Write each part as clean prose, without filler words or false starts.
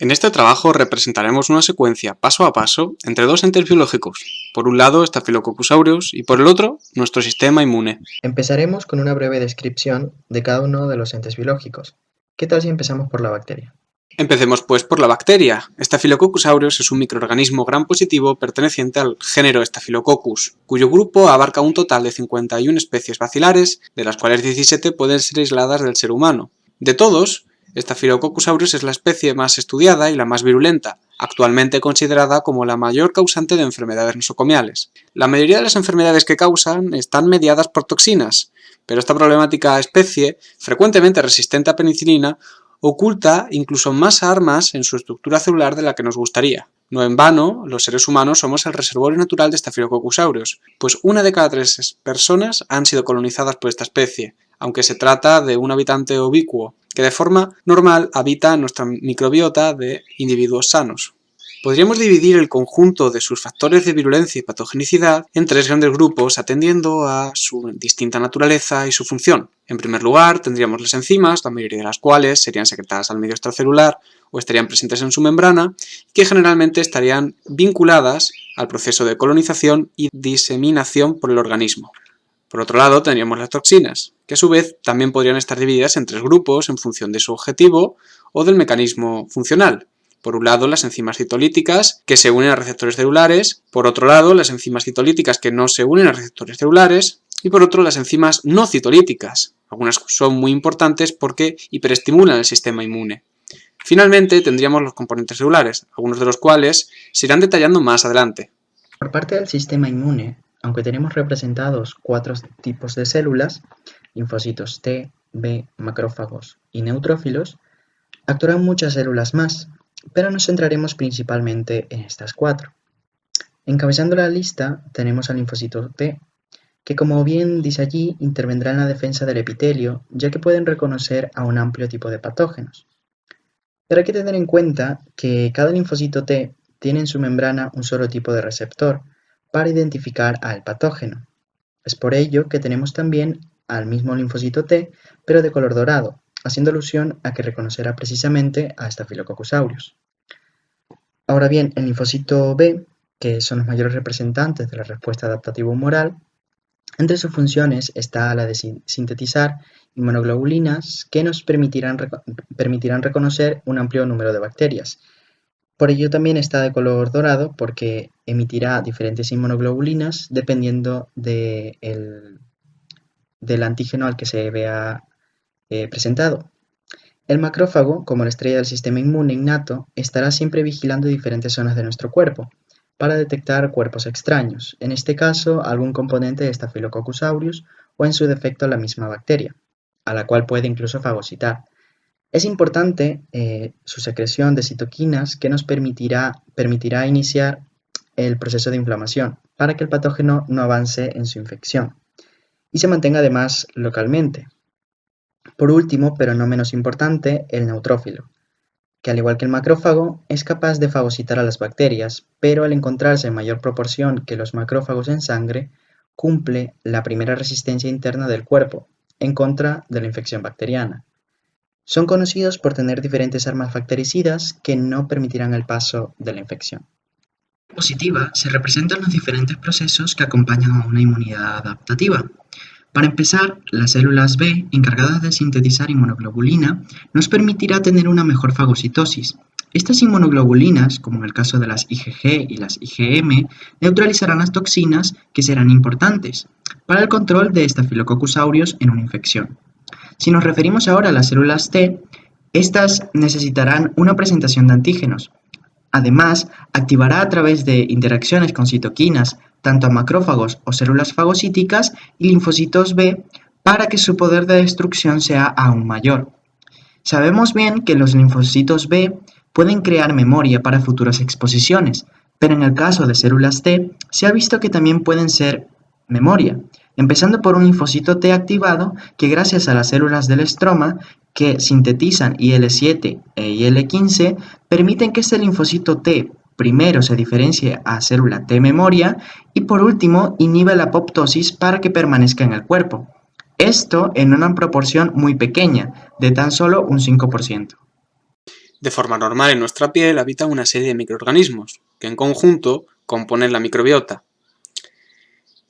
En este trabajo representaremos una secuencia paso a paso entre dos entes biológicos, por un lado Staphylococcus aureus y por el otro nuestro sistema inmune. Empezaremos con una breve descripción de cada uno de los entes biológicos. ¿Qué tal si empezamos por la bacteria? Empecemos pues por la bacteria. Staphylococcus aureus es un microorganismo gram positivo perteneciente al género Staphylococcus, cuyo grupo abarca un total de 51 especies bacilares, de las cuales 17 pueden ser aisladas del ser humano. De todos, Staphylococcus aureus es la especie más estudiada y la más virulenta, actualmente considerada como la mayor causante de enfermedades nosocomiales. La mayoría de las enfermedades que causan están mediadas por toxinas, pero esta problemática especie, frecuentemente resistente a penicilina, oculta incluso más armas en su estructura celular de la que nos gustaría. No en vano, los seres humanos somos el reservorio natural de Staphylococcus aureus, pues 1 de cada 3 personas han sido colonizadas por esta especie, aunque se trata de un habitante ubicuo, que de forma normal habita en nuestra microbiota de individuos sanos. Podríamos dividir el conjunto de sus factores de virulencia y patogenicidad en 3 grandes grupos atendiendo a su distinta naturaleza y su función. En primer lugar, tendríamos las enzimas, la mayoría de las cuales serían secretadas al medio extracelular o estarían presentes en su membrana, que generalmente estarían vinculadas al proceso de colonización y diseminación por el organismo. Por otro lado, tendríamos las toxinas, que a su vez también podrían estar divididas en 3 grupos en función de su objetivo o del mecanismo funcional. Por un lado, las enzimas citolíticas, que se unen a receptores celulares. Por otro lado, las enzimas citolíticas que no se unen a receptores celulares. Y por otro, las enzimas no citolíticas. Algunas son muy importantes porque hiperestimulan el sistema inmune. Finalmente, tendríamos los componentes celulares, algunos de los cuales se irán detallando más adelante. Por parte del sistema inmune, aunque tenemos representados 4 tipos de células, linfocitos T, B, macrófagos y neutrófilos, actuarán muchas células más, pero nos centraremos principalmente en estas 4. Encabezando la lista tenemos al linfocito T, que como bien dice allí, intervendrá en la defensa del epitelio, ya que pueden reconocer a un amplio tipo de patógenos. Pero hay que tener en cuenta que cada linfocito T tiene en su membrana un solo tipo de receptor para identificar al patógeno. Es por ello que tenemos también al mismo linfocito T, pero de color dorado, haciendo alusión a que reconocerá precisamente a Staphylococcus aureus. Ahora bien, el linfocito B, que son los mayores representantes de la respuesta adaptativa humoral, entre sus funciones está la de sintetizar inmunoglobulinas que nos permitirán reconocer un amplio número de bacterias. Por ello también está de color dorado porque emitirá diferentes inmunoglobulinas dependiendo del antígeno al que se vea presentado. El macrófago, como la estrella del sistema inmune innato, estará siempre vigilando diferentes zonas de nuestro cuerpo para detectar cuerpos extraños, en este caso algún componente de Staphylococcus aureus o en su defecto la misma bacteria, a la cual puede incluso fagocitar. Es importante su secreción de citoquinas que nos permitirá iniciar el proceso de inflamación para que el patógeno no avance en su infección y se mantenga además localmente. Por último, pero no menos importante, el neutrófilo, que al igual que el macrófago es capaz de fagocitar a las bacterias, pero al encontrarse en mayor proporción que los macrófagos en sangre, cumple la primera resistencia interna del cuerpo en contra de la infección bacteriana. Son conocidos por tener diferentes armas bactericidas que no permitirán el paso de la infección. Positiva se representan los diferentes procesos que acompañan a una inmunidad adaptativa. Para empezar, las células B, encargadas de sintetizar inmunoglobulina, nos permitirá tener una mejor fagocitosis. Estas inmunoglobulinas, como en el caso de las IgG y las IgM, neutralizarán las toxinas que serán importantes para el control de Staphylococcus aureus en una infección. Si nos referimos ahora a las células T, estas necesitarán una presentación de antígenos. Además, activará a través de interacciones con citoquinas tanto a macrófagos o células fagocíticas y linfocitos B para que su poder de destrucción sea aún mayor. Sabemos bien que los linfocitos B pueden crear memoria para futuras exposiciones, pero en el caso de células T se ha visto que también pueden ser memoria, empezando por un linfocito T activado que gracias a las células del estroma que sintetizan IL-7 e IL-15 permiten que este linfocito T primero se diferencie a célula T memoria y por último inhibe la apoptosis para que permanezca en el cuerpo. Esto en una proporción muy pequeña, de tan solo un 5%. De forma normal en nuestra piel habitan una serie de microorganismos, que en conjunto componen la microbiota.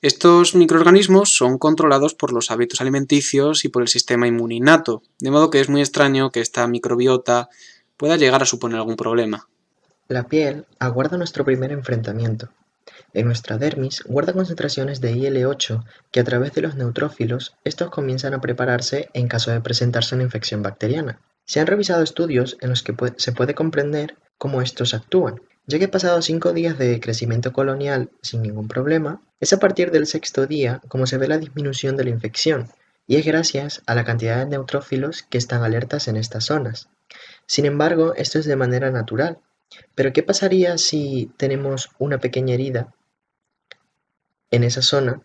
Estos microorganismos son controlados por los hábitos alimenticios y por el sistema inmune innato, de modo que es muy extraño que esta microbiota pueda llegar a suponer algún problema. La piel aguarda nuestro primer enfrentamiento. En nuestra dermis guarda concentraciones de IL-8 que a través de los neutrófilos estos comienzan a prepararse en caso de presentarse una infección bacteriana. Se han revisado estudios en los que se puede comprender cómo estos actúan, ya que pasados 5 días de crecimiento colonial sin ningún problema, es a partir del 6.º día como se ve la disminución de la infección, y es gracias a la cantidad de neutrófilos que están alertas en estas zonas. Sin embargo, esto es de manera natural. Pero ¿qué pasaría si tenemos una pequeña herida en esa zona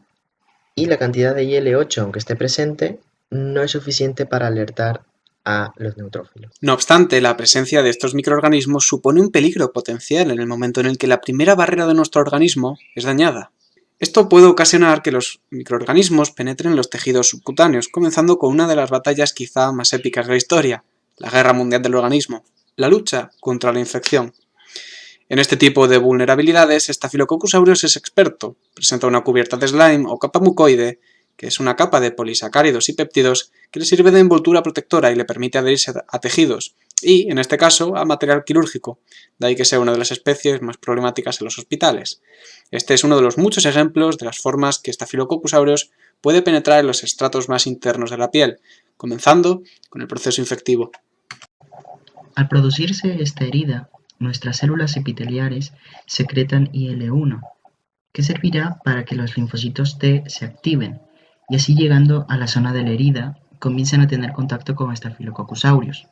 y la cantidad de IL-8, aunque esté presente, no es suficiente para alertar a los neutrófilos? No obstante, la presencia de estos microorganismos supone un peligro potencial en el momento en el que la primera barrera de nuestro organismo es dañada. Esto puede ocasionar que los microorganismos penetren los tejidos subcutáneos, comenzando con una de las batallas quizá más épicas de la historia, la Guerra Mundial del Organismo, la lucha contra la infección. En este tipo de vulnerabilidades, Staphylococcus aureus es experto. Presenta una cubierta de slime o capa mucoide, que es una capa de polisacáridos y péptidos que le sirve de envoltura protectora y le permite adherirse a tejidos, y, en este caso, a material quirúrgico, de ahí que sea una de las especies más problemáticas en los hospitales. Este es uno de los muchos ejemplos de las formas que Staphylococcus aureus puede penetrar en los estratos más internos de la piel, comenzando con el proceso infectivo. Al producirse esta herida, nuestras células epiteliales secretan IL-1, que servirá para que los linfocitos T se activen, y así llegando a la zona de la herida, comienzan a tener contacto con Staphylococcus aureus.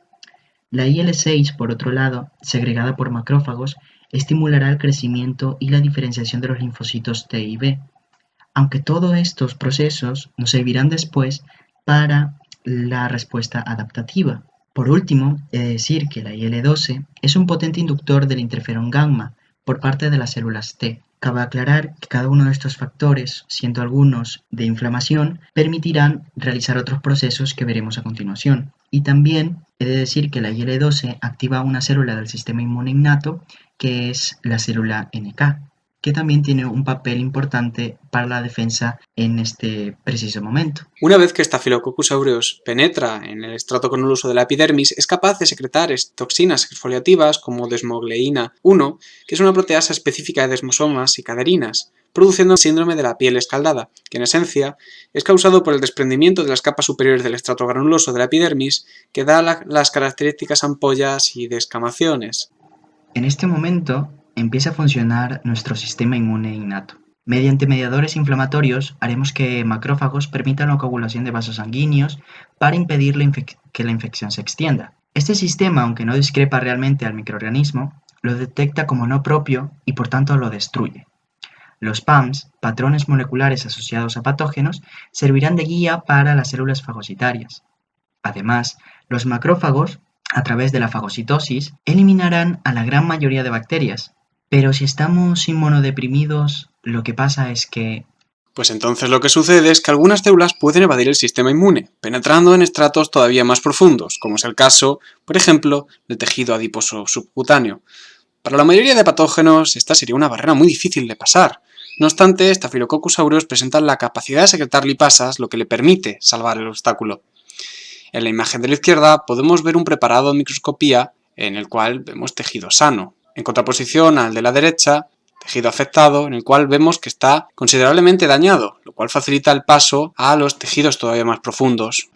La IL-6, por otro lado, segregada por macrófagos, estimulará el crecimiento y la diferenciación de los linfocitos T y B, aunque todos estos procesos nos servirán después para la respuesta adaptativa. Por último, he de decir que la IL-12 es un potente inductor del interferón gamma por parte de las células T. Cabe aclarar que cada uno de estos factores, siendo algunos de inflamación, permitirán realizar otros procesos que veremos a continuación. Y también he de decir que la IL-12 activa una célula del sistema inmune innato, que es la célula NK, que también tiene un papel importante para la defensa en este preciso momento. Una vez que Staphylococcus aureus penetra en el estrato granuloso de la epidermis, es capaz de secretar toxinas exfoliativas como desmogleína 1, que es una proteasa específica de desmosomas y caderinas, produciendo el síndrome de la piel escaldada, que en esencia es causado por el desprendimiento de las capas superiores del estrato granuloso de la epidermis, que da las características ampollas y descamaciones. En este momento empieza a funcionar nuestro sistema inmune innato. Mediante mediadores inflamatorios haremos que macrófagos permitan la coagulación de vasos sanguíneos para impedir que la infección se extienda. Este sistema, aunque no discrepa realmente al microorganismo, lo detecta como no propio y por tanto lo destruye. Los PAMs, patrones moleculares asociados a patógenos, servirán de guía para las células fagocitarias. Además, los macrófagos, a través de la fagocitosis, eliminarán a la gran mayoría de bacterias. Pero si estamos inmunodeprimidos, lo que pasa es que... Pues entonces lo que sucede es que algunas células pueden evadir el sistema inmune, penetrando en estratos todavía más profundos, como es el caso, por ejemplo, del tejido adiposo subcutáneo. Para la mayoría de patógenos, esta sería una barrera muy difícil de pasar. No obstante, Staphylococcus aureus presenta la capacidad de secretar lipasas, lo que le permite salvar el obstáculo. En la imagen de la izquierda podemos ver un preparado en microscopía en el cual vemos tejido sano, en contraposición al de la derecha, tejido afectado, en el cual vemos que está considerablemente dañado, lo cual facilita el paso a los tejidos todavía más profundos.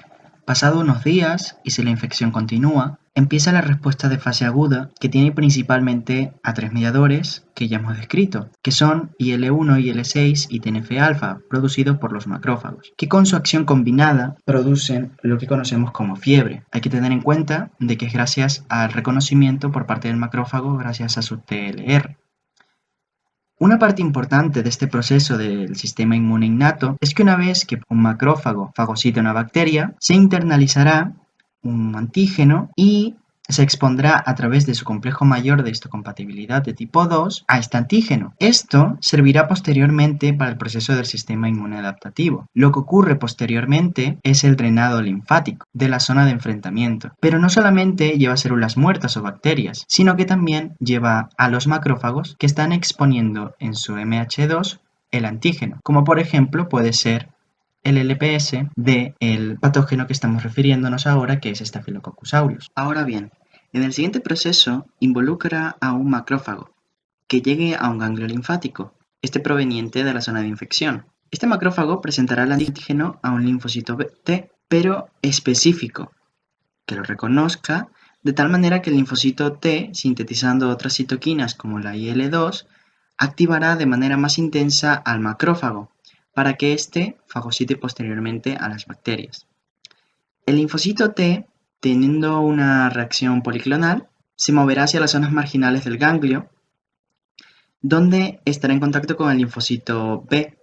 Pasado unos días, y si la infección continúa, empieza la respuesta de fase aguda, que tiene principalmente a 3 mediadores que ya hemos descrito, que son IL-1, IL-6 y TNF-alfa, producidos por los macrófagos, que con su acción combinada producen lo que conocemos como fiebre. Hay que tener en cuenta de que es gracias al reconocimiento por parte del macrófago gracias a su TLR. Una parte importante de este proceso del sistema inmune innato es que una vez que un macrófago fagocita una bacteria, se internalizará un antígeno y se expondrá a través de su complejo mayor de histocompatibilidad de tipo 2 a este antígeno. Esto servirá posteriormente para el proceso del sistema inmune adaptativo. Lo que ocurre posteriormente es el drenado linfático de la zona de enfrentamiento, pero no solamente lleva células muertas o bacterias, sino que también lleva a los macrófagos que están exponiendo en su MH2 el antígeno, como por ejemplo puede ser el LPS del patógeno que estamos refiriéndonos ahora, que es Staphylococcus aureus. Ahora bien, en el siguiente proceso involucra a un macrófago que llegue a un ganglio linfático, este proveniente de la zona de infección. Este macrófago presentará el antígeno a un linfocito T, pero específico, que lo reconozca de tal manera que el linfocito T, sintetizando otras citoquinas como la IL-2, activará de manera más intensa al macrófago para que éste fagocite posteriormente a las bacterias. El linfocito T, teniendo una reacción policlonal, se moverá hacia las zonas marginales del ganglio, donde estará en contacto con el linfocito B,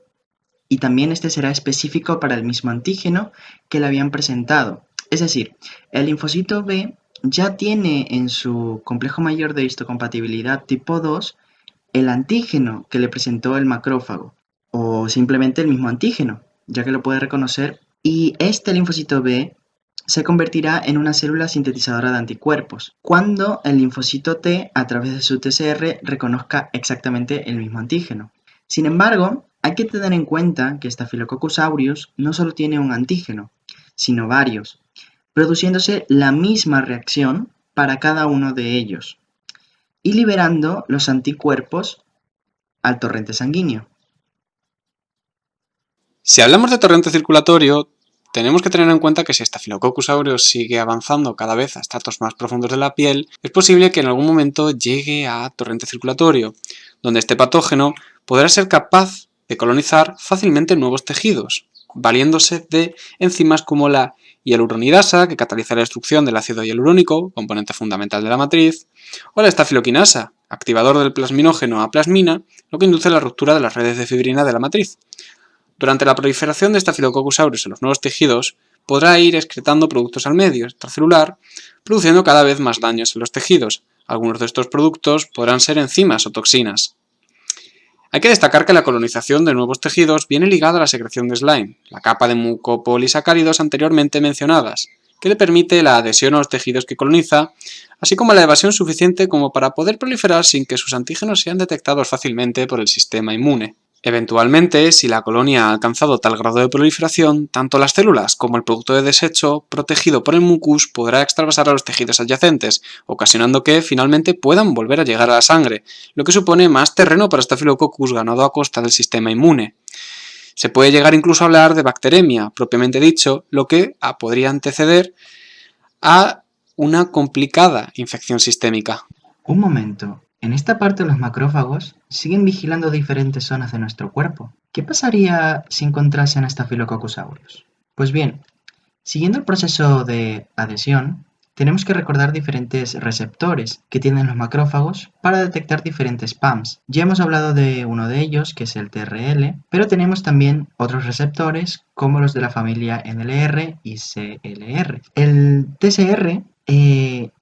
y también este será específico para el mismo antígeno que le habían presentado. Es decir, el linfocito B ya tiene en su complejo mayor de histocompatibilidad tipo 2 el antígeno que le presentó el macrófago, o simplemente el mismo antígeno, ya que lo puede reconocer, y este linfocito B se convertirá en una célula sintetizadora de anticuerpos, cuando el linfocito T, a través de su TCR, reconozca exactamente el mismo antígeno. Sin embargo, hay que tener en cuenta que Staphylococcus aureus no solo tiene un antígeno, sino varios, produciéndose la misma reacción para cada uno de ellos y liberando los anticuerpos al torrente sanguíneo. Si hablamos de torrente circulatorio, tenemos que tener en cuenta que si Staphylococcus aureus sigue avanzando cada vez a estratos más profundos de la piel, es posible que en algún momento llegue a torrente circulatorio, donde este patógeno podrá ser capaz de colonizar fácilmente nuevos tejidos, valiéndose de enzimas como la hialuronidasa, que cataliza la destrucción del ácido hialurónico, componente fundamental de la matriz, o la estafiloquinasa, activador del plasminógeno a plasmina, lo que induce la ruptura de las redes de fibrina de la matriz. Durante la proliferación de Staphylococcus aureus en los nuevos tejidos, podrá ir excretando productos al medio extracelular, produciendo cada vez más daños en los tejidos. Algunos de estos productos podrán ser enzimas o toxinas. Hay que destacar que la colonización de nuevos tejidos viene ligada a la secreción de slime, la capa de mucopolisacáridos anteriormente mencionadas, que le permite la adhesión a los tejidos que coloniza, así como la evasión suficiente como para poder proliferar sin que sus antígenos sean detectados fácilmente por el sistema inmune. Eventualmente, si la colonia ha alcanzado tal grado de proliferación, tanto las células como el producto de desecho, protegido por el mucus, podrá extravasar a los tejidos adyacentes, ocasionando que, finalmente, puedan volver a llegar a la sangre, lo que supone más terreno para Staphylococcus ganado a costa del sistema inmune. Se puede llegar incluso a hablar de bacteremia, propiamente dicho, lo que podría anteceder a una complicada infección sistémica. Un momento. En esta parte los macrófagos siguen vigilando diferentes zonas de nuestro cuerpo. ¿Qué pasaría si encontrasen a Staphylococcus aureus? Pues bien, siguiendo el proceso de adhesión, tenemos que recordar diferentes receptores que tienen los macrófagos para detectar diferentes PAMs. Ya hemos hablado de uno de ellos, que es el TRL, pero tenemos también otros receptores como los de la familia NLR y CLR. El TCR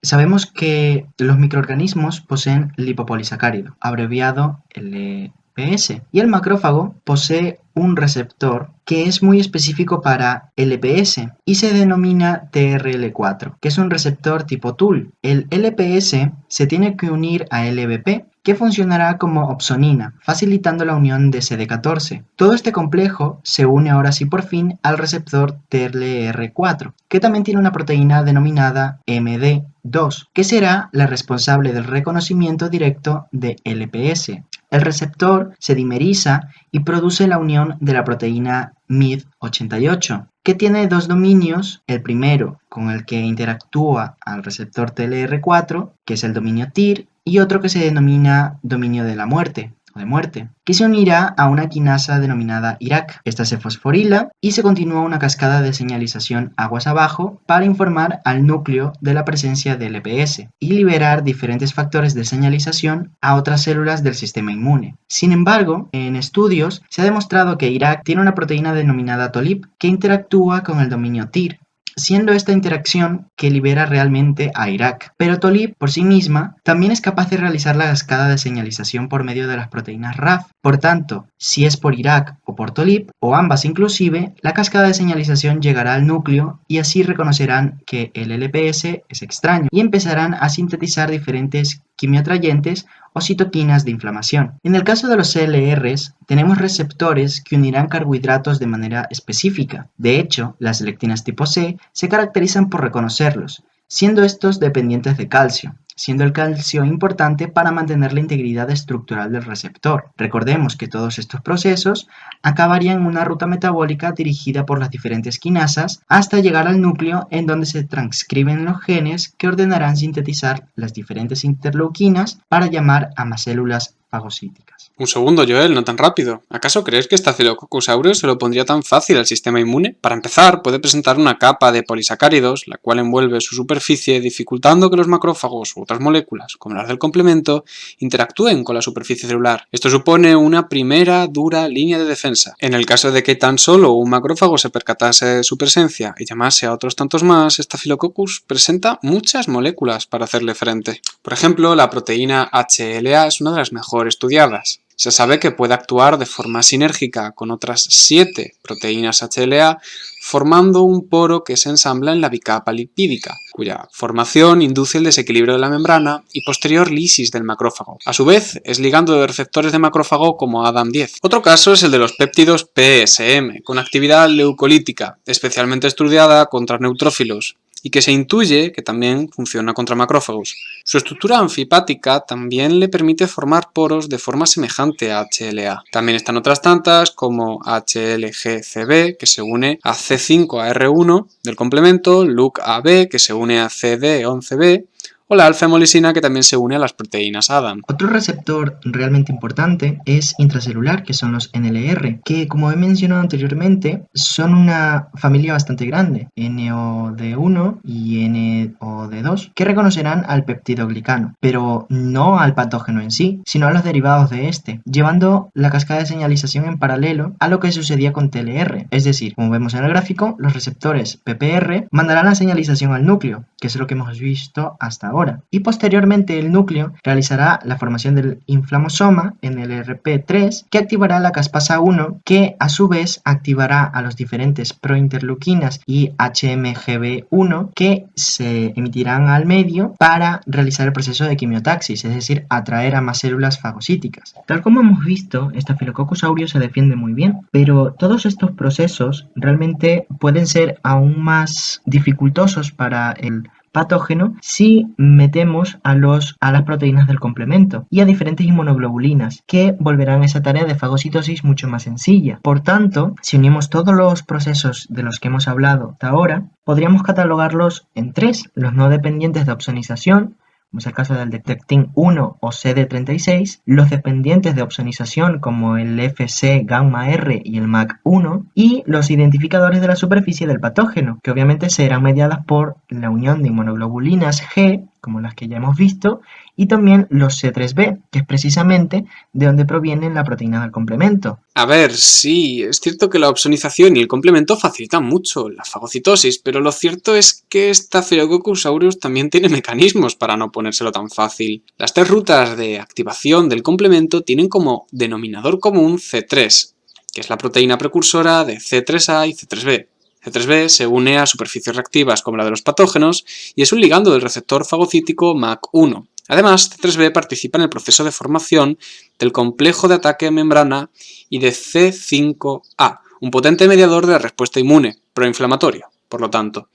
sabemos que los microorganismos poseen lipopolisacárido, abreviado LPS, y el macrófago posee un receptor que es muy específico para LPS y se denomina TRL4, que es un receptor tipo TUL. El LPS se tiene que unir a LBP, que funcionará como opsonina, facilitando la unión de CD14. Todo este complejo se une ahora sí por fin al receptor TRL4, que también tiene una proteína denominada MD2, que será la responsable del reconocimiento directo de LPS. El receptor se dimeriza y produce la unión de la proteína MID88, que tiene dos dominios, el primero con el que interactúa al receptor TLR4, que es el dominio TIR, y otro que se denomina dominio de la muerte, o de muerte, que se unirá a una quinasa denominada IRAC. Esta se fosforila y se continúa una cascada de señalización aguas abajo para informar al núcleo de la presencia de LPS y liberar diferentes factores de señalización a otras células del sistema inmune. Sin embargo, en estudios se ha demostrado que IRAC tiene una proteína denominada TOLIP que interactúa con el dominio TIR. siendo esta interacción que libera realmente a Irak. Pero TOLIP por sí misma también es capaz de realizar la cascada de señalización por medio de las proteínas RAF. Por tanto, si es por Irak o por TOLIP, o ambas inclusive, la cascada de señalización llegará al núcleo y así reconocerán que el LPS es extraño y empezarán a sintetizar diferentes quimioatrayentes o citoquinas de inflamación. En el caso de los CLRs, tenemos receptores que unirán carbohidratos de manera específica. De hecho, las lectinas tipo C se caracterizan por reconocerlos, siendo estos dependientes de calcio, siendo el calcio importante para mantener la integridad estructural del receptor. Recordemos que todos estos procesos acabarían en una ruta metabólica dirigida por las diferentes quinasas hasta llegar al núcleo en donde se transcriben los genes que ordenarán sintetizar las diferentes interleuquinas para llamar a más células fagocíticas. Un segundo, Joel, no tan rápido. ¿Acaso crees que Staphylococcus aureus se lo pondría tan fácil al sistema inmune? Para empezar, puede presentar una capa de polisacáridos, la cual envuelve su superficie, dificultando que los macrófagos u otras moléculas, como las del complemento, interactúen con la superficie celular. Esto supone una primera dura línea de defensa. En el caso de que tan solo un macrófago se percatase de su presencia y llamase a otros tantos más, Staphylococcus presenta muchas moléculas para hacerle frente. Por ejemplo, la proteína HLA es una de las mejor estudiadas. Se sabe que puede actuar de forma sinérgica con otras 7 proteínas HLA, formando un poro que se ensambla en la bicapa lipídica, cuya formación induce el desequilibrio de la membrana y posterior lisis del macrófago. A su vez, es ligando de receptores de macrófago como ADAM10. Otro caso es el de los péptidos PSM, con actividad leucolítica, especialmente estudiada contra neutrófilos, y que se intuye que también funciona contra macrófagos. Su estructura anfipática también le permite formar poros de forma semejante a HLA. También están otras tantas como HLG-CB, que se une a C5AR1 del complemento, LUC-AB, que se une a CD11B, o la alfa-hemolisina, que también se une a las proteínas ADAM. Otro receptor realmente importante es intracelular, que son los NLR, que como he mencionado anteriormente, son una familia bastante grande, NOD1 y NOD2, que reconocerán al peptidoglicano, pero no al patógeno en sí, sino a los derivados de este, llevando la cascada de señalización en paralelo a lo que sucedía con TLR. Es decir, como vemos en el gráfico, los receptores PPR mandarán la señalización al núcleo, que es lo que hemos visto hasta ahora. Y posteriormente el núcleo realizará la formación del inflamosoma en el RP3, que activará la caspasa 1, que a su vez activará a los diferentes prointerleuquinas y HMGB1 que se emitirán al medio para realizar el proceso de quimiotaxis, es decir, atraer a más células fagocíticas. Tal como hemos visto, Staphylococcus aureus se defiende muy bien, pero todos estos procesos realmente pueden ser aún más dificultosos para el patógeno si metemos a las proteínas del complemento y a diferentes inmunoglobulinas que volverán esa tarea de fagocitosis mucho más sencilla. Por tanto, si unimos todos los procesos de los que hemos hablado hasta ahora, podríamos catalogarlos en 3: los no dependientes de opsonización, como es el caso del Dectin 1 o CD36, los dependientes de opsonización como el FC gamma R y el MAC1, y los identificadores de la superficie del patógeno, que obviamente serán mediadas por la unión de inmunoglobulinas G, como las que ya hemos visto, y también los C3b, que es precisamente de donde proviene la proteína del complemento. A ver, sí, es cierto que la opsonización y el complemento facilitan mucho la fagocitosis, pero lo cierto es que Staphylococcus aureus también tiene mecanismos para no ponérselo tan fácil. Las 3 rutas de activación del complemento tienen como denominador común C3, que es la proteína precursora de C3a y C3b. C3b se une a superficies reactivas como la de los patógenos y es un ligando del receptor fagocítico MAC1. Además, C3b participa en el proceso de formación del complejo de ataque de membrana y de C5a, un potente mediador de la respuesta inmune, proinflamatorio, por lo tanto,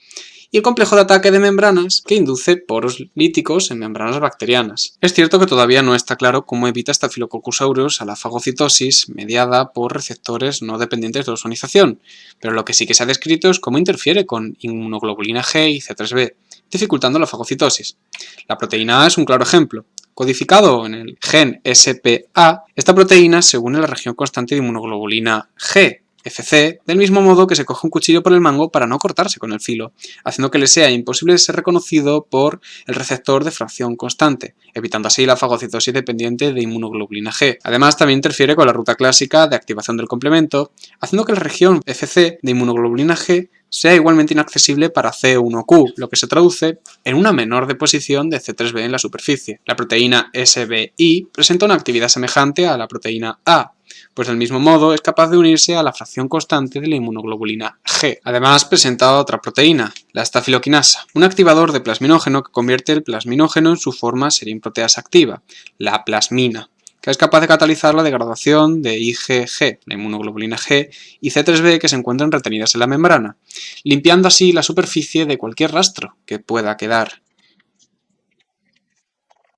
y el complejo de ataque de membranas que induce poros líticos en membranas bacterianas. Es cierto que todavía no está claro cómo evita Staphylococcus aureus a la fagocitosis mediada por receptores no dependientes de ozonización, pero lo que sí que se ha descrito es cómo interfiere con inmunoglobulina G y C3b, dificultando la fagocitosis. La proteína A es un claro ejemplo. Codificado en el gen SPA, esta proteína se une a la región constante de inmunoglobulina G, FC, del mismo modo que se coge un cuchillo por el mango para no cortarse con el filo, haciendo que le sea imposible ser reconocido por el receptor de fracción constante, evitando así la fagocitosis dependiente de inmunoglobulina G. Además, también interfiere con la ruta clásica de activación del complemento, haciendo que la región FC de inmunoglobulina G sea igualmente inaccesible para C1q, lo que se traduce en una menor deposición de C3b en la superficie. La proteína SBI presenta una actividad semejante a la proteína A, pues del mismo modo es capaz de unirse a la fracción constante de la inmunoglobulina G. Además presenta otra proteína, la estafiloquinasa, un activador de plasminógeno que convierte el plasminógeno en su forma serin-proteasa activa, la plasmina, que es capaz de catalizar la degradación de IgG, la inmunoglobulina G, y C3b que se encuentran retenidas en la membrana, limpiando así la superficie de cualquier rastro que pueda quedar.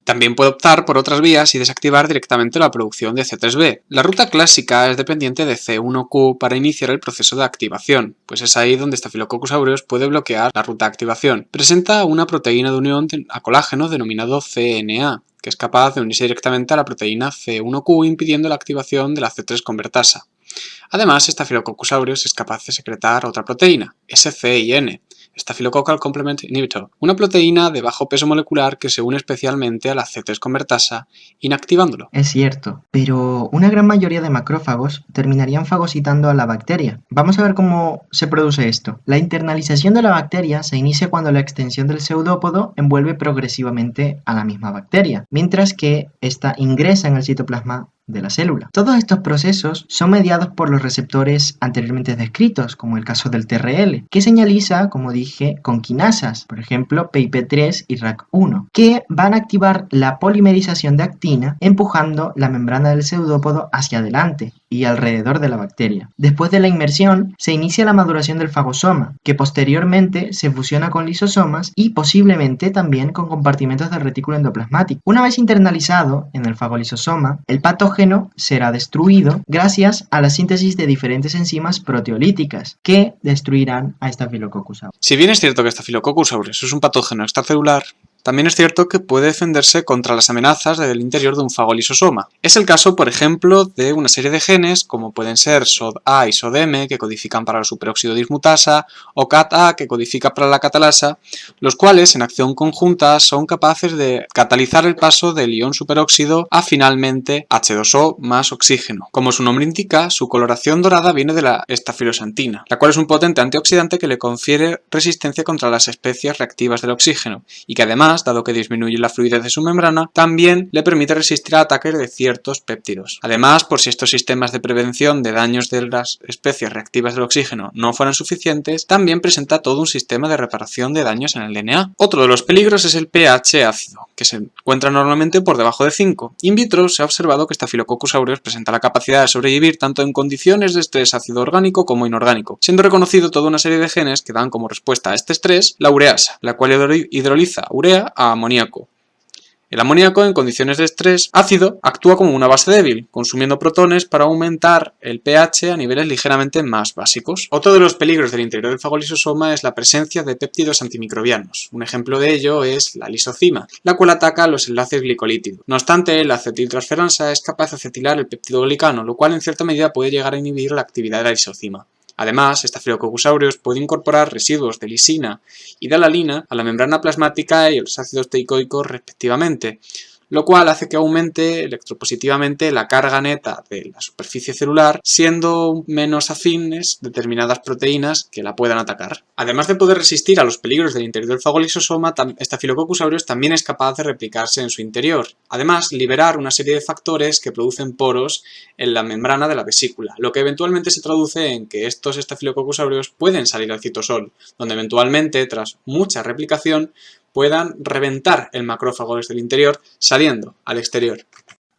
También puede optar por otras vías y desactivar directamente la producción de C3b. La ruta clásica es dependiente de C1q para iniciar el proceso de activación, pues es ahí donde Staphylococcus aureus puede bloquear la ruta de activación. Presenta una proteína de unión a colágeno denominado CNA, que es capaz de unirse directamente a la proteína C1q impidiendo la activación de la C3 convertasa. Además, Staphylococcus aureus es capaz de secretar otra proteína, SCIN, Staphylococcal Complement Inhibitor, una proteína de bajo peso molecular que se une especialmente a la C3 convertasa, inactivándolo. Es cierto, pero una gran mayoría de macrófagos terminarían fagocitando a la bacteria. Vamos a ver cómo se produce esto. La internalización de la bacteria se inicia cuando la extensión del pseudópodo envuelve progresivamente a la misma bacteria, mientras que ésta ingresa en el citoplasma de la célula. Todos estos procesos son mediados por los receptores anteriormente descritos, como el caso del TRL, que señaliza, como dije, con quinasas, por ejemplo PIP3 y RAC1, que van a activar la polimerización de actina, empujando la membrana del pseudópodo hacia adelante y alrededor de la bacteria. Después de la inmersión, se inicia la maduración del fagosoma, que posteriormente se fusiona con lisosomas y posiblemente también con compartimentos del retículo endoplasmático. Una vez internalizado en el fagolisosoma, el patógeno será destruido gracias a la síntesis de diferentes enzimas proteolíticas que destruirán a Staphylococcus aureus. Si bien es cierto que Staphylococcus aureus es un patógeno extracelular, también es cierto que puede defenderse contra las amenazas del interior de un fagolisosoma. Es el caso, por ejemplo, de una serie de genes como pueden ser SOD-A y SOD-M, que codifican para la superóxido dismutasa, o CAT-A, que codifica para la catalasa, los cuales en acción conjunta son capaces de catalizar el paso del ion superóxido a finalmente H2O más oxígeno. Como su nombre indica, su coloración dorada viene de la estafilosantina, la cual es un potente antioxidante que le confiere resistencia contra las especies reactivas del oxígeno y que además, dado que disminuye la fluidez de su membrana, también le permite resistir a ataques de ciertos péptidos. Además, por si estos sistemas de prevención de daños de las especies reactivas del oxígeno no fueran suficientes, también presenta todo un sistema de reparación de daños en el DNA. Otro de los peligros es el pH ácido, que se encuentra normalmente por debajo de 5. In vitro se ha observado que Staphylococcus aureus presenta la capacidad de sobrevivir tanto en condiciones de estrés ácido orgánico como inorgánico, siendo reconocido toda una serie de genes que dan como respuesta a este estrés la ureasa, la cual hidroliza urea a amoníaco. El amoníaco en condiciones de estrés ácido actúa como una base débil, consumiendo protones para aumentar el pH a niveles ligeramente más básicos. Otro de los peligros del interior del fagolisosoma es la presencia de péptidos antimicrobianos. Un ejemplo de ello es la lisocima, la cual ataca los enlaces glicolípidos. No obstante, la acetiltransferasa es capaz de acetilar el péptido glicano, lo cual en cierta medida puede llegar a inhibir la actividad de la lisocima. Además, Staphylococcus aureus puede incorporar residuos de lisina y de alalina a la membrana plasmática y a los ácidos teicoicos respectivamente, lo cual hace que aumente electropositivamente la carga neta de la superficie celular, siendo menos afines determinadas proteínas que la puedan atacar. Además de poder resistir a los peligros del interior del fagolisosoma, Staphylococcus aureus también es capaz de replicarse en su interior. Además, liberar una serie de factores que producen poros en la membrana de la vesícula, lo que eventualmente se traduce en que estos Staphylococcus aureus pueden salir al citosol, donde eventualmente, tras mucha replicación, puedan reventar el macrófago desde el interior, saliendo al exterior.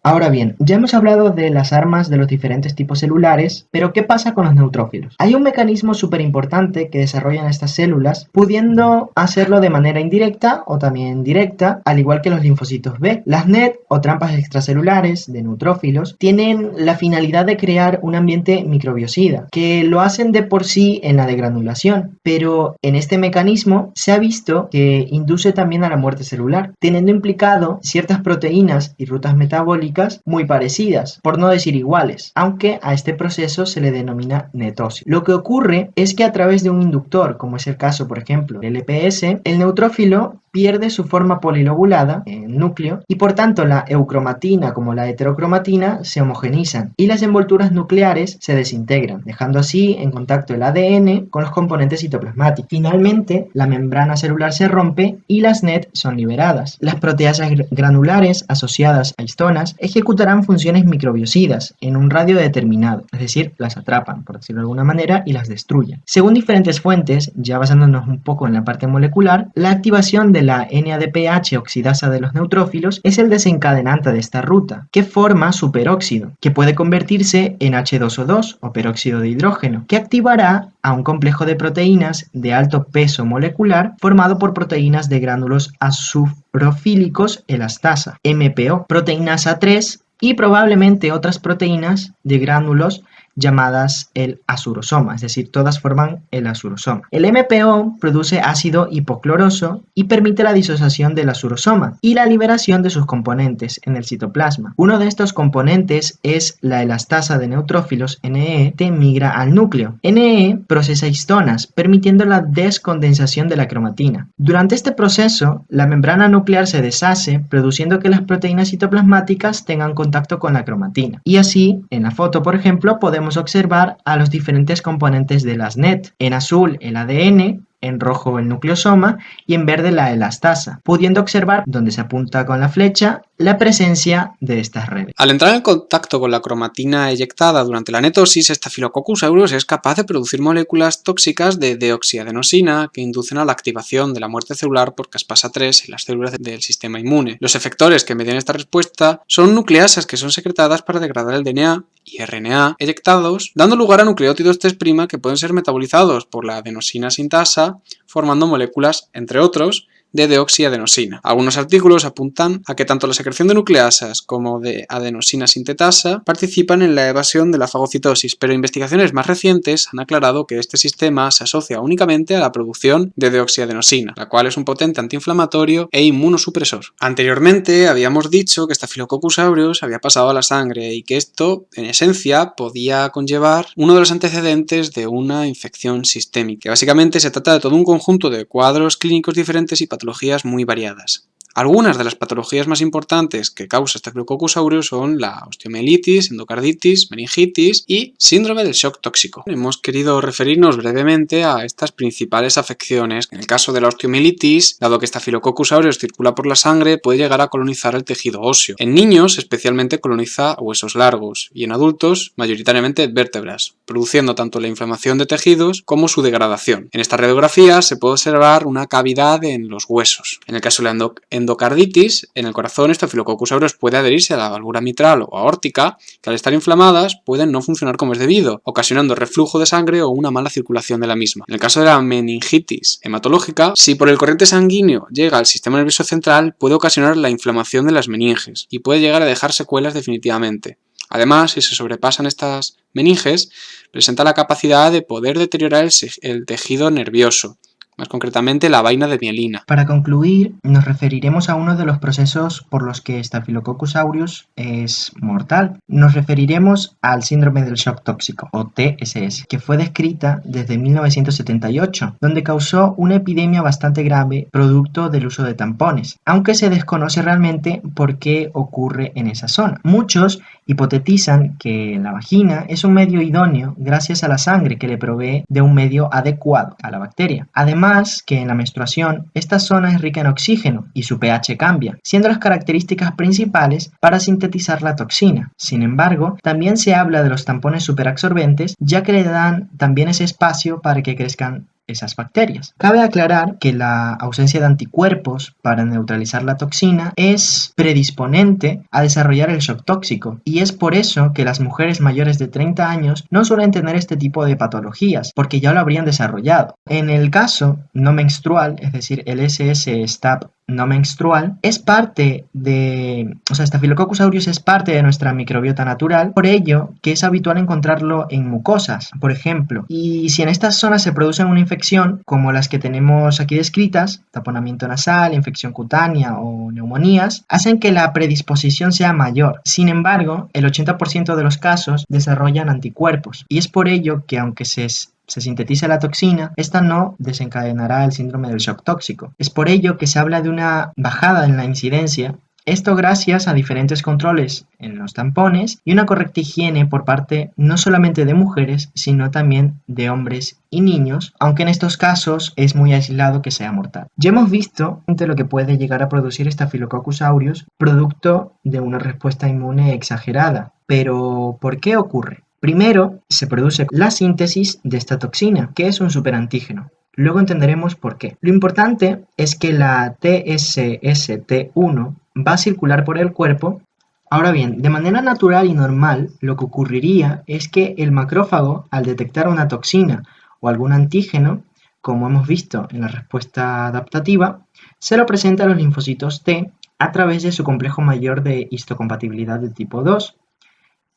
Ahora bien, ya hemos hablado de las armas de los diferentes tipos celulares, pero ¿qué pasa con los neutrófilos? Hay un mecanismo súper importante que desarrollan estas células, pudiendo hacerlo de manera indirecta o también directa, al igual que los linfocitos B. Las NET o trampas extracelulares de neutrófilos tienen la finalidad de crear un ambiente microbiocida, que lo hacen de por sí en la degranulación, pero en este mecanismo se ha visto que induce también a la muerte celular, teniendo implicado ciertas proteínas y rutas metabólicas muy parecidas, por no decir iguales, aunque a este proceso se le denomina netosis. Lo que ocurre es que a través de un inductor, como es el caso por ejemplo del LPS, el neutrófilo pierde su forma polilobulada, el núcleo, y por tanto la eucromatina como la heterocromatina se homogenizan y las envolturas nucleares se desintegran, dejando así en contacto el ADN con los componentes citoplasmáticos. Finalmente, la membrana celular se rompe y las NET son liberadas. Las proteasas granulares asociadas a histonas ejecutarán funciones microbiocidas en un radio determinado, es decir, las atrapan, por decirlo de alguna manera, y las destruyen. Según diferentes fuentes, ya basándonos un poco en la parte molecular, la activación de la NADPH oxidasa de los neutrófilos es el desencadenante de esta ruta, que forma superóxido, que puede convertirse en H2O2 o peróxido de hidrógeno, que activará a un complejo de proteínas de alto peso molecular formado por proteínas de gránulos azufrofílicos elastasa, MPO, proteinasa 3 y probablemente otras proteínas de gránulos llamadas el azurosoma, es decir, todas forman el azurosoma. El MPO produce ácido hipocloroso y permite la disociación del azurosoma y la liberación de sus componentes en el citoplasma. Uno de estos componentes es la elastasa de neutrófilos NEE que migra al núcleo. NEE procesa histonas, permitiendo la descondensación de la cromatina. Durante este proceso, la membrana nuclear se deshace, produciendo que las proteínas citoplasmáticas tengan contacto con la cromatina. Y así, en la foto, por ejemplo, podemos observar a los diferentes componentes de las NET. En azul el ADN, en rojo el nucleosoma y en verde la elastasa, pudiendo observar, donde se apunta con la flecha, la presencia de estas redes. Al entrar en contacto con la cromatina eyectada durante la netosis, Staphylococcus aureus es capaz de producir moléculas tóxicas de deoxiadenosina que inducen a la activación de la muerte celular por caspasa 3 en las células del sistema inmune. Los efectores que median esta respuesta son nucleasas que son secretadas para degradar el DNA y RNA eyectados, dando lugar a nucleótidos 3' que pueden ser metabolizados por la adenosina sintasa, formando moléculas, entre otros, de deoxiadenosina. Algunos artículos apuntan a que tanto la secreción de nucleasas como de adenosina sintetasa participan en la evasión de la fagocitosis, pero investigaciones más recientes han aclarado que este sistema se asocia únicamente a la producción de deoxiadenosina, la cual es un potente antiinflamatorio e inmunosupresor. Anteriormente habíamos dicho que Staphylococcus aureus había pasado a la sangre y que esto, en esencia, podía conllevar uno de los antecedentes de una infección sistémica. Básicamente se trata de todo un conjunto de cuadros clínicos diferentes y patologías muy variadas. Algunas de las patologías más importantes que causa Staphylococcus aureus son la osteomielitis, endocarditis, meningitis y síndrome del shock tóxico. Hemos querido referirnos brevemente a estas principales afecciones. En el caso de la osteomielitis, dado que Staphylococcus aureus circula por la sangre, puede llegar a colonizar el tejido óseo. En niños, especialmente coloniza huesos largos y en adultos, mayoritariamente vértebras, produciendo tanto la inflamación de tejidos como su degradación. En esta radiografía se puede observar una cavidad en los huesos. En el caso de la endocarditis, en el corazón, Staphylococcus aureus puede adherirse a la válvula mitral o aórtica, que al estar inflamadas pueden no funcionar como es debido, ocasionando reflujo de sangre o una mala circulación de la misma. En el caso de la meningitis hematológica, si por el corriente sanguíneo llega al sistema nervioso central, puede ocasionar la inflamación de las meninges y puede llegar a dejar secuelas definitivamente. Además, si se sobrepasan estas meninges, presenta la capacidad de poder deteriorar el tejido nervioso, más concretamente la vaina de mielina. Para concluir, nos referiremos a uno de los procesos por los que Staphylococcus aureus es mortal. Nos referiremos al síndrome del shock tóxico, o TSS, que fue descrita desde 1978, donde causó una epidemia bastante grave producto del uso de tampones, aunque se desconoce realmente por qué ocurre en esa zona. Muchos hipotetizan que la vagina es un medio idóneo gracias a la sangre que le provee de un medio adecuado a la bacteria. Además, que en la menstruación esta zona es rica en oxígeno y su pH cambia, siendo las características principales para sintetizar la toxina. Sin embargo, también se habla de los tampones superabsorbentes, ya que le dan también ese espacio para que crezcan esas bacterias. Cabe aclarar que la ausencia de anticuerpos para neutralizar la toxina es predisponente a desarrollar el shock tóxico y es por eso que las mujeres mayores de 30 años no suelen tener este tipo de patologías porque ya lo habrían desarrollado. En el caso no menstrual, es decir, el SS-STAP no menstrual, es parte de, Staphylococcus aureus es parte de nuestra microbiota natural, por ello que es habitual encontrarlo en mucosas, por ejemplo, y si en estas zonas se produce una infección, como las que tenemos aquí descritas, taponamiento nasal, infección cutánea o neumonías, hacen que la predisposición sea mayor. Sin embargo, el 80% de los casos desarrollan anticuerpos, y es por ello que aunque se se sintetiza la toxina, esta no desencadenará el síndrome del shock tóxico. Es por ello que se habla de una bajada en la incidencia. Esto gracias a diferentes controles en los tampones y una correcta higiene por parte no solamente de mujeres, sino también de hombres y niños, aunque en estos casos es muy aislado que sea mortal. Ya hemos visto lo que puede llegar a producir Staphylococcus aureus, producto de una respuesta inmune exagerada. Pero, ¿por qué ocurre? Primero, se produce la síntesis de esta toxina, que es un superantígeno. Luego entenderemos por qué. Lo importante es que la TSST1 va a circular por el cuerpo. Ahora bien, de manera natural y normal, lo que ocurriría es que el macrófago, al detectar una toxina o algún antígeno, como hemos visto en la respuesta adaptativa, se lo presenta a los linfocitos T a través de su complejo mayor de histocompatibilidad de tipo 2,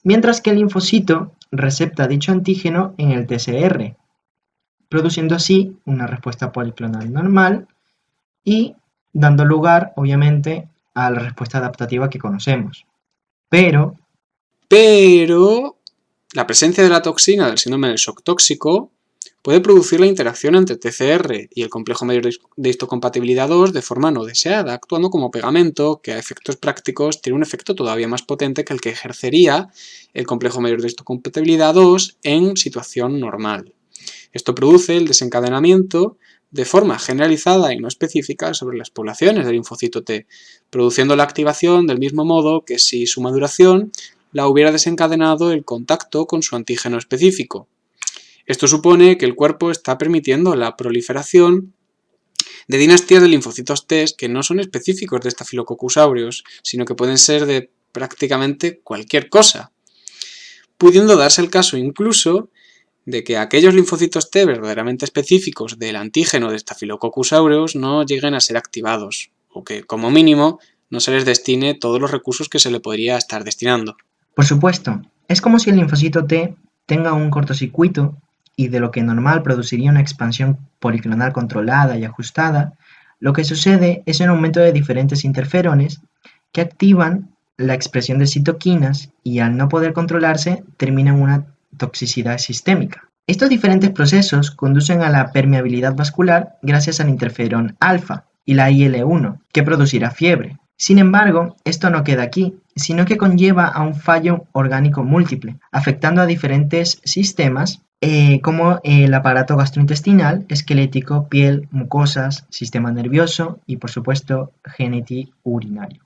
mientras que el linfocito recepta dicho antígeno en el TCR, produciendo así una respuesta policlonal normal y dando lugar, obviamente, a la respuesta adaptativa que conocemos. Pero la presencia de la toxina del síndrome del shock tóxico puede producir la interacción entre TCR y el complejo mayor de histocompatibilidad 2 de forma no deseada, actuando como pegamento que a efectos prácticos tiene un efecto todavía más potente que el que ejercería el complejo mayor de histocompatibilidad 2 en situación normal. Esto produce el desencadenamiento de forma generalizada y no específica sobre las poblaciones del linfocito T, produciendo la activación del mismo modo que si su maduración la hubiera desencadenado el contacto con su antígeno específico. Esto supone que el cuerpo está permitiendo la proliferación de dinastías de linfocitos T que no son específicos de Staphylococcus aureus, sino que pueden ser de prácticamente cualquier cosa, pudiendo darse el caso incluso de que aquellos linfocitos T verdaderamente específicos del antígeno de Staphylococcus aureus no lleguen a ser activados, o que, como mínimo, no se les destine todos los recursos que se le podría estar destinando. por supuesto, es como si el linfocito T tenga un cortocircuito y de lo que normal produciría una expansión policlonal controlada y ajustada, lo que sucede es un aumento de diferentes interferones que activan la expresión de citoquinas y al no poder controlarse terminan una toxicidad sistémica. Estos diferentes procesos conducen a la permeabilidad vascular gracias al interferón alfa y la IL-1, que producirá fiebre. Sin embargo, esto no queda aquí, sino que conlleva a un fallo orgánico múltiple, afectando a diferentes sistemas como el aparato gastrointestinal, esquelético, piel, mucosas, sistema nervioso y por supuesto genitourinario.